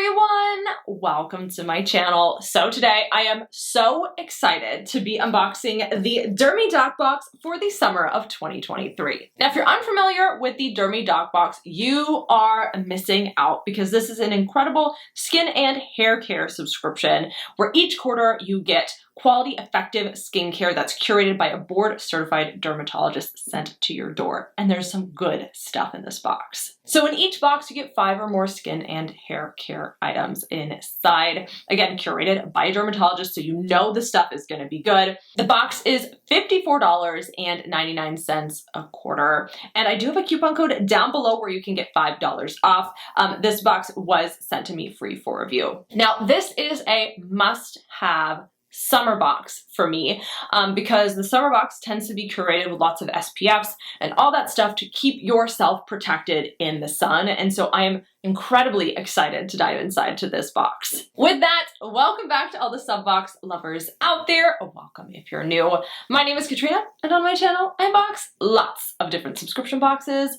everyone! Welcome to my channel. So today I am so excited to be unboxing the Dermy Doc Box for the summer of 2023. Now if you're unfamiliar with the Dermy Doc Box, you are missing out because this is an incredible skin and hair care subscription where each quarter you get quality, effective skincare that's curated by a board-certified dermatologist sent to your door. And there's some good stuff in this box. So in each box, you get 5 or more skin and hair care items inside. Again, curated by a dermatologist, so you know the stuff is gonna be good. The box is $54.99 a quarter. And I do have a coupon code down below where you can get $5 off. This box was sent to me free for review. Now, this is a must-have summer box for me because the summer box tends to be curated with lots of SPFs and all that stuff to keep yourself protected in the sun. And so I am incredibly excited to dive inside to this box. With that, welcome back to all the SubBox lovers out there. Welcome if you're new. My name is Katrina, and on my channel, I unbox lots of different subscription boxes,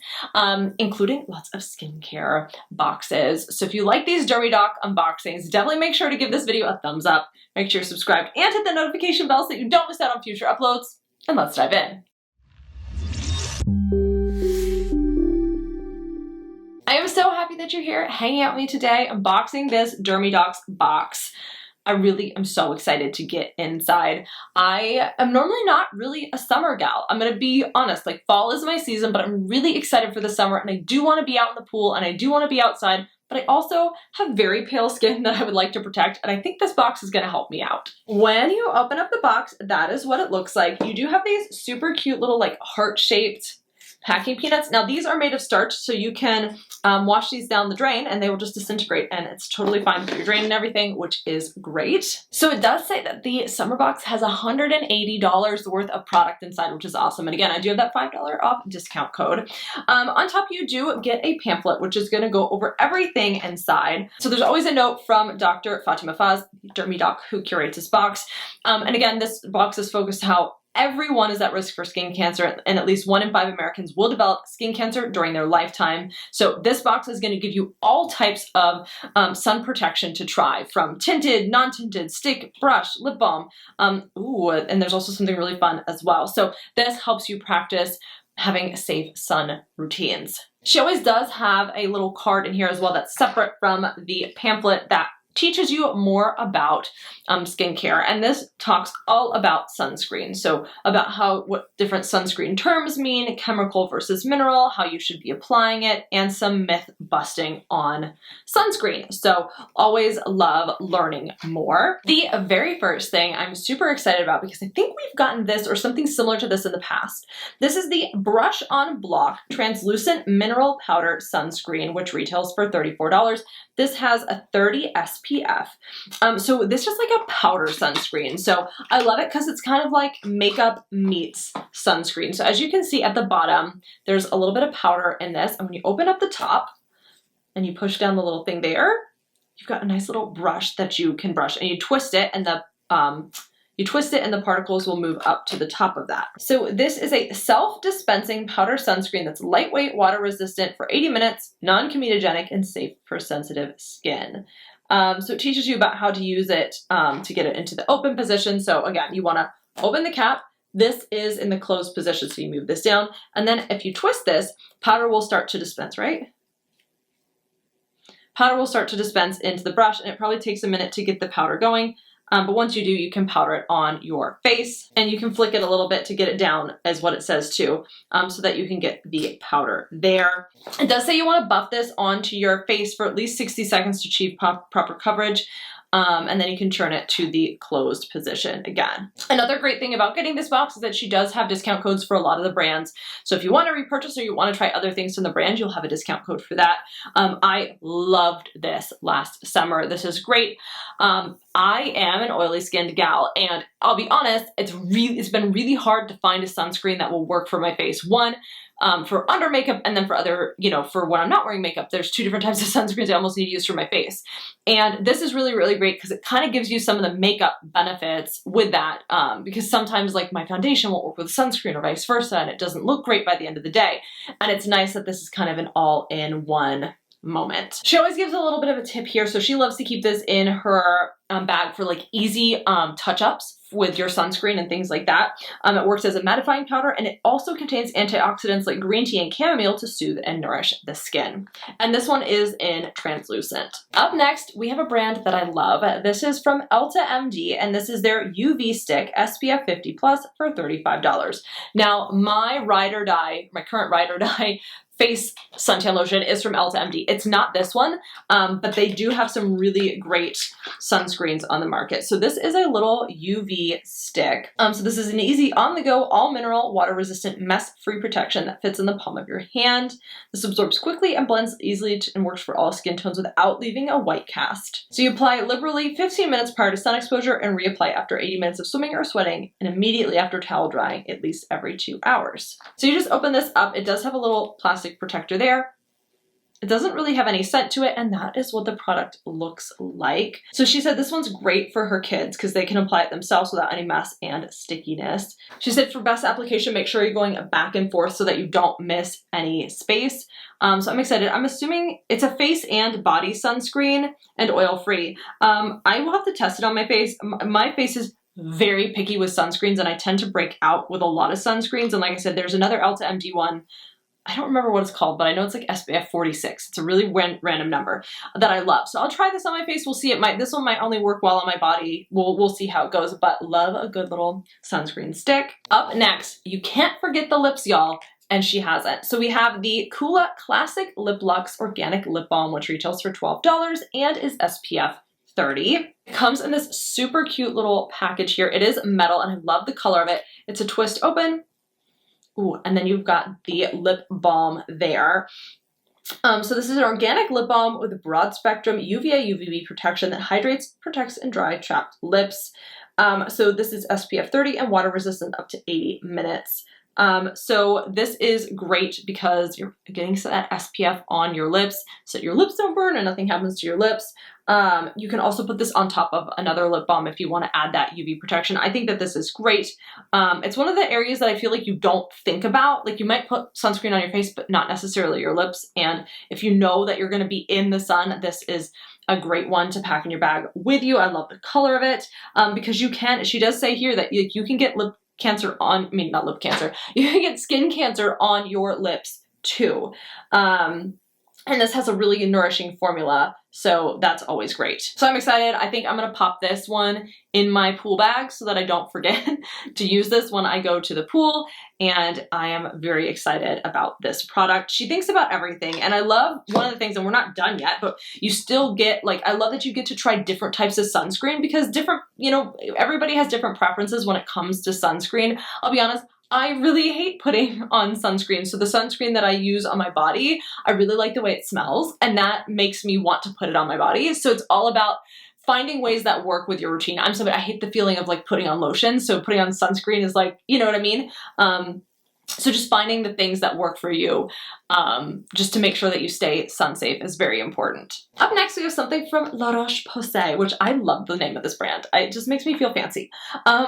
including lots of skincare boxes. So if you like these Dermy Doc unboxings, definitely make sure to give this video a thumbs up. Make sure you're subscribed and hit the notification bell so that you don't miss out on future uploads. And let's dive in. I am so happy that you're here hanging out with me today, unboxing this Dermy Docs box. I really am so excited to get inside. I am normally not really a summer gal. I'm gonna be honest, like fall is my season, but I'm really excited for the summer and I do wanna be out in the pool and I do wanna be outside, but I also have very pale skin that I would like to protect, and I think this box is gonna help me out. When you open up the box, that is what it looks like. You do have these super cute little like heart-shaped packing peanuts. Now these are made of starch, so you can wash these down the drain and they will just disintegrate and it's totally fine for your drain and everything, which is great. So it does say that the summer box has $180 worth of product inside, which is awesome. And again, I do have that $5 off discount code. On top you do get a pamphlet, which is gonna go over everything inside. So there's always a note from Dr. Fatima Faz, Dermy Doc, who curates this box. And again, this box is focused how everyone is at risk for skin cancer, and at least 1 in 5 Americans will develop skin cancer during their lifetime. So this box is going to give you all types of sun protection to try, from tinted, non-tinted, stick, brush, lip balm. And there's also something really fun as well. So this helps you practice having safe sun routines. She always does have a little card in here as well that's separate from the pamphlet that teaches you more about skincare, and this talks all about sunscreen. So about what different sunscreen terms mean, chemical versus mineral, how you should be applying it, and some myth busting on sunscreen. So always love learning more. The very first thing I'm super excited about, because I think we've gotten this or something similar to this in the past. This is the Brush on Block Translucent Mineral Powder Sunscreen, which retails for $34. This has a 30 SPF. So this is like a powder sunscreen. So I love it because it's kind of like makeup meets sunscreen. So as you can see at the bottom, there's a little bit of powder in this. And when you open up the top and you push down the little thing there, you've got a nice little brush that you can brush, and you twist it and the particles will move up to the top of that. So this is a self-dispensing powder sunscreen that's lightweight, water resistant for 80 minutes, non-comedogenic, and safe for sensitive skin. So it teaches you about how to use it to get it into the open position. So again, you wanna open the cap. This is in the closed position, so you move this down. And then if you twist this, powder will start to dispense, right? Powder will start to dispense into the brush, and it probably takes a minute to get the powder going. But once you do, you can powder it on your face, and you can flick it a little bit to get it down, as what it says too, so that you can get the powder there. It does say you want to buff this onto your face for at least 60 seconds to achieve proper coverage. And then you can turn it to the closed position again. Another great thing about getting this box is that she does have discount codes for a lot of the brands. So if you want to repurchase or you want to try other things from the brand, you'll have a discount code for that. I loved this last summer. This is great. I am an oily skinned gal, and I'll be honest, it's been really hard to find a sunscreen that will work for my face. One, for under makeup, and then for other, for when I'm not wearing makeup, there's 2 different types of sunscreens I almost need to use for my face. And this is really, really great because it kind of gives you some of the makeup benefits with that, because sometimes like my foundation won't work with sunscreen or vice versa, and it doesn't look great by the end of the day. And it's nice that this is kind of an all-in-one moment. She always gives a little bit of a tip here. So she loves to keep this in her bag for like easy touch-ups with your sunscreen and things like that. It works as a mattifying powder, and it also contains antioxidants like green tea and chamomile to soothe and nourish the skin. And this one is in translucent. Up next, we have a brand that I love. This is from Elta MD, and this is their UV stick SPF 50 plus for $35. Now, my current ride or die face suntan lotion is from Elta MD. It's not this one, but they do have some really great sunscreens on the market. So this is a little UV stick. So this is an easy on-the-go, all-mineral, water-resistant, mess-free protection that fits in the palm of your hand. This absorbs quickly and blends easily and works for all skin tones without leaving a white cast. So you apply liberally 15 minutes prior to sun exposure and reapply after 80 minutes of swimming or sweating, and immediately after towel drying at least every 2 hours. So you just open this up. It does have a little plastic protector there. It doesn't really have any scent to it, and that is what the product looks like. So she said this one's great for her kids because they can apply it themselves without any mess and stickiness. She said for best application, make sure you're going back and forth so that you don't miss any space. So I'm excited. I'm assuming it's a face and body sunscreen and oil-free. I will have to test it on my face. My face is very picky with sunscreens, and I tend to break out with a lot of sunscreens. And like I said, there's another Elta MD one. I don't remember what it's called, but I know it's like SPF 46. It's a really random number that I love. So I'll try this on my face. We'll see. This one might only work well on my body. We'll see how it goes, but love a good little sunscreen stick. Up next, you can't forget the lips, y'all. And she hasn't. So we have the Kula Classic Lip Lux Organic Lip Balm, which retails for $12 and is SPF 30. It comes in this super cute little package here. It is metal, and I love the color of it. It's a twist open. Ooh, and then you've got the lip balm there. So this is an organic lip balm with a broad spectrum UVA UVB protection that hydrates, protects, and dry trapped lips. So this is SPF 30 and water resistant up to 80 minutes. So this is great because you're getting that SPF on your lips so your lips don't burn and nothing happens to your lips. You can also put this on top of another lip balm if you want to add that UV protection. I think that this is great. It's one of the areas that I feel like you don't think about. Like you might put sunscreen on your face, but not necessarily your lips. And if you know that you're going to be in the sun, this is a great one to pack in your bag with you. I love the color of it because she does say here that you can get not lip cancer. You can get skin cancer on your lips too. And this has a really nourishing formula, so that's always great. So I'm excited. I think I'm gonna pop this one in my pool bag so that I don't forget to use this when I go to the pool, and I am very excited about this product. She thinks about everything, and I love one of the things, and we're not done yet, but you still get, I love that you get to try different types of sunscreen because everybody has different preferences when it comes to sunscreen. I'll be honest, I really hate putting on sunscreen. So the sunscreen that I use on my body, I really like the way it smells, and that makes me want to put it on my body. So it's all about finding ways that work with your routine. I hate the feeling of putting on lotion. So putting on sunscreen is you know what I mean? So just finding the things that work for you, just to make sure that you stay sun safe is very important. Up next, we have something from La Roche-Posay, which I love the name of this brand. It just makes me feel fancy.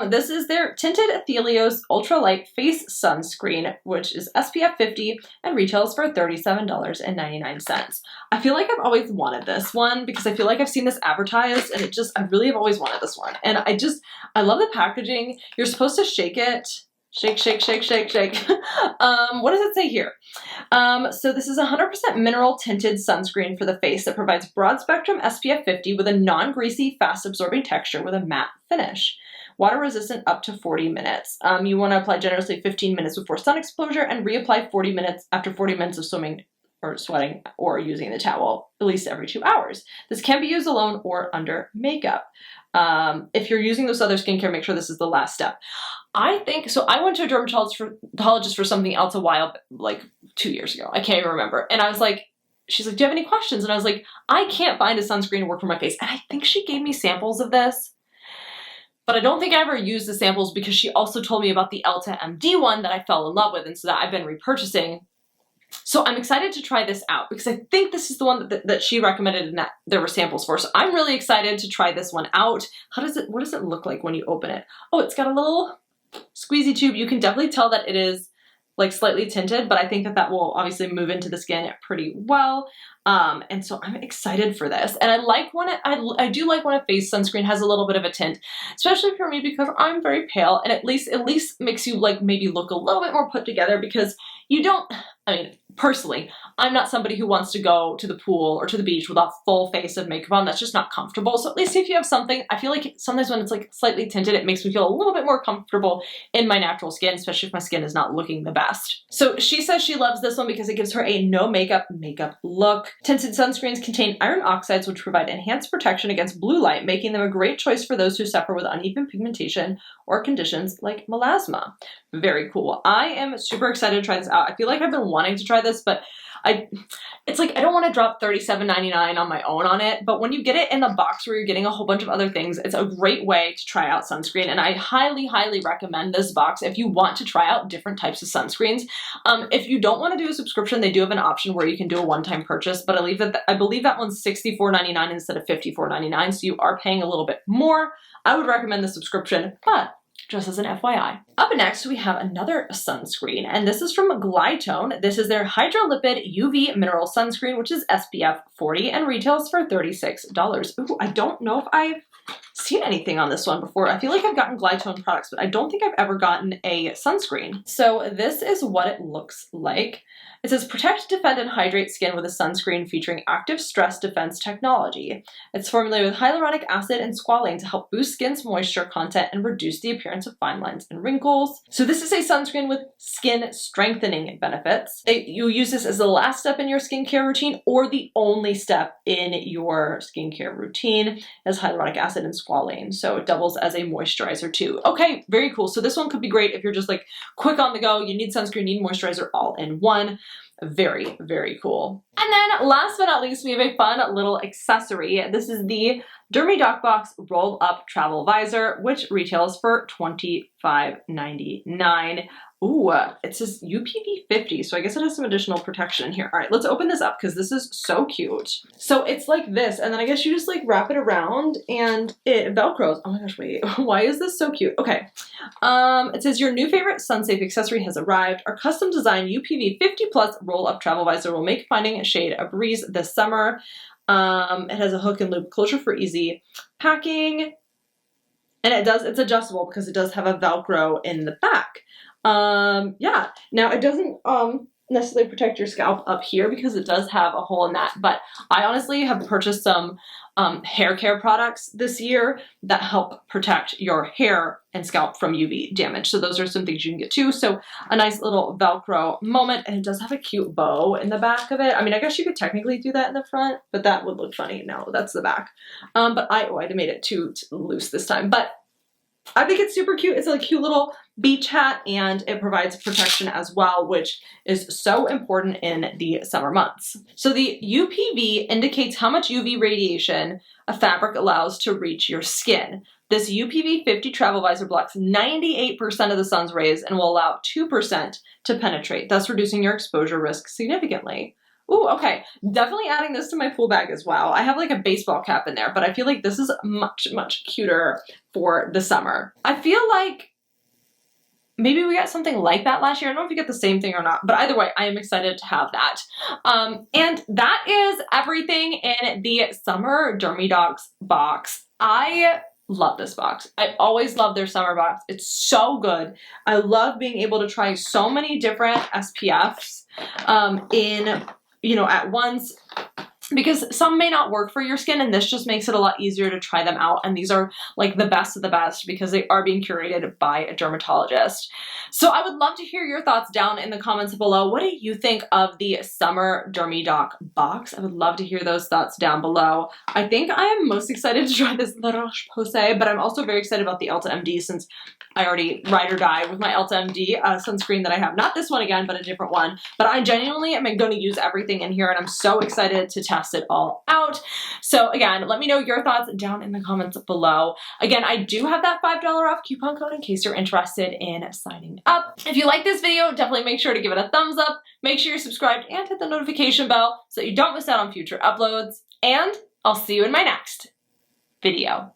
This is their Tinted Helios Ultralight Face Sunscreen, which is SPF 50 and retails for $37.99. I feel like I've always wanted this one because I feel like I've seen this advertised, and I really have always wanted this one. And I love the packaging. You're supposed to shake it. Shake, shake, shake, shake, shake. What does it say here? So this is 100% mineral tinted sunscreen for the face that provides broad spectrum SPF 50 with a non-greasy, fast absorbing texture with a matte finish. Water resistant up to 40 minutes. You want to apply generously 15 minutes before sun exposure and reapply 40 minutes after 40 minutes of swimming or sweating or using the towel at least every 2 hours. This can be used alone or under makeup. If you're using those other skincare, make sure this is the last step. I went to a dermatologist for something else a while, 2 years ago. I can't even remember. And I was like, she's like, do you have any questions? And I was like, I can't find a sunscreen to work for my face. And I think she gave me samples of this, but I don't think I ever used the samples because she also told me about the Elta MD one that I fell in love with. And so that I've been repurchasing. So I'm excited to try this out because I think this is the one that she recommended and that there were samples for. So I'm really excited to try this one out. What does it look like when you open it? Oh, it's got a little squeezy tube. You can definitely tell that it is like slightly tinted, but I think that that will obviously move into the skin pretty well. And so I'm excited for this. And I like when I do like when a face sunscreen has a little bit of a tint, especially for me because I'm very pale, and at least makes you like maybe look a little bit more put together, because you don't, I mean, personally, I'm not somebody who wants to go to the pool or to the beach with a full face of makeup on. That's just not comfortable. So at least if you have something, I feel like sometimes when it's like slightly tinted, it makes me feel a little bit more comfortable in my natural skin, especially if my skin is not looking the best. So she says she loves this one because it gives her a no makeup look. Tinted sunscreens contain iron oxides, which provide enhanced protection against blue light, making them a great choice for those who suffer with uneven pigmentation or conditions like melasma. Very cool. I am super excited to try this out. I feel like I've been wanting to try this, but it's like I don't want to drop $37.99 on my own on it, but when you get it in the box where you're getting a whole bunch of other things, it's a great way to try out sunscreen, and I highly, highly recommend this box if you want to try out different types of sunscreens. If you don't want to do a subscription, they do have an option where you can do a one-time purchase, but I believe that one's $64.99 instead of $54.99, so you are paying a little bit more. I would recommend the subscription, but just as an FYI. Up next, we have another sunscreen, and this is from Glytone. This is their Hydrolipid UV Mineral Sunscreen, which is SPF 40 and retails for $36. Ooh, I don't know if I've seen anything on this one before. I feel like I've gotten Glytone products, but I don't think I've ever gotten a sunscreen. So this is what it looks like. It says, protect, defend, and hydrate skin with a sunscreen featuring active stress defense technology. It's formulated with hyaluronic acid and squalane to help boost skin's moisture content and reduce the appearance of fine lines and wrinkles. So this is a sunscreen with skin strengthening benefits. You use this as the last step in your skincare routine or the only step in your skincare routine. It has hyaluronic acid and squalane, so it doubles as a moisturizer too. Okay, very cool. So this one could be great if you're just like quick on the go, you need sunscreen, you need moisturizer all in one. Very, very cool. And then last but not least, we have a fun little accessory. This is the Dermy Box Roll Up Travel Visor, which retails for $25.99. Ooh, it says UPV 50, so I guess it has some additional protection in here. All right, let's open this up because this is so cute. So it's like this, and then I guess you just like wrap it around and it Velcros. Oh my gosh, wait, why is this so cute? Okay, it says your new favorite sun-safe accessory has arrived. Our custom designed UPV 50 plus roll-up travel visor will make finding a shade a breeze this summer. It has a hook and loop closure for easy packing, and it's adjustable because it does have a Velcro in the back. Yeah, now it doesn't necessarily protect your scalp up here because it does have a hole in that, but I honestly have purchased some hair care products this year that help protect your hair and scalp from UV damage. So those are some things you can get too. So a nice little Velcro moment, and it does have a cute bow in the back of it. I mean, I guess you could technically do that in the front, but that would look funny. No, that's the back. But I made it too loose this time, but I think it's super cute. It's a cute little beach hat, and it provides protection as well, which is so important in the summer months. So the UPV indicates how much UV radiation a fabric allows to reach your skin. This UPV 50 travel visor blocks 98% of the sun's rays and will allow 2% to penetrate, thus reducing your exposure risk significantly. Ooh, okay. Definitely adding this to my pool bag as well. I have like a baseball cap in there, but I feel like this is much, much cuter for the summer. I feel like maybe we got something like that last year. I don't know if we get the same thing or not, but either way, I am excited to have that. And that is everything in the Summer Dermy box. I love this box. I always love their summer box. It's so good. I love being able to try so many different SPFs at once, because some may not work for your skin, and this just makes it a lot easier to try them out. And these are like the best of the best because they are being curated by a dermatologist. So I would love to hear your thoughts down in the comments below. What do you think of the Summer Dermy box? I would love to hear those thoughts down below. I think I am most excited to try this La Roche-Posay, but I'm also very excited about the Ulta MD since I already ride or die with my Ulta MD sunscreen that I have. Not this one again, but a different one. But I genuinely am going to use everything in here, and I'm so excited to test it all out. So again, let me know your thoughts down in the comments below. Again, I do have that $5 off coupon code in case you're interested in signing up. If you like this video, definitely make sure to give it a thumbs up. Make sure you're subscribed and hit the notification bell so that you don't miss out on future uploads. And I'll see you in my next video.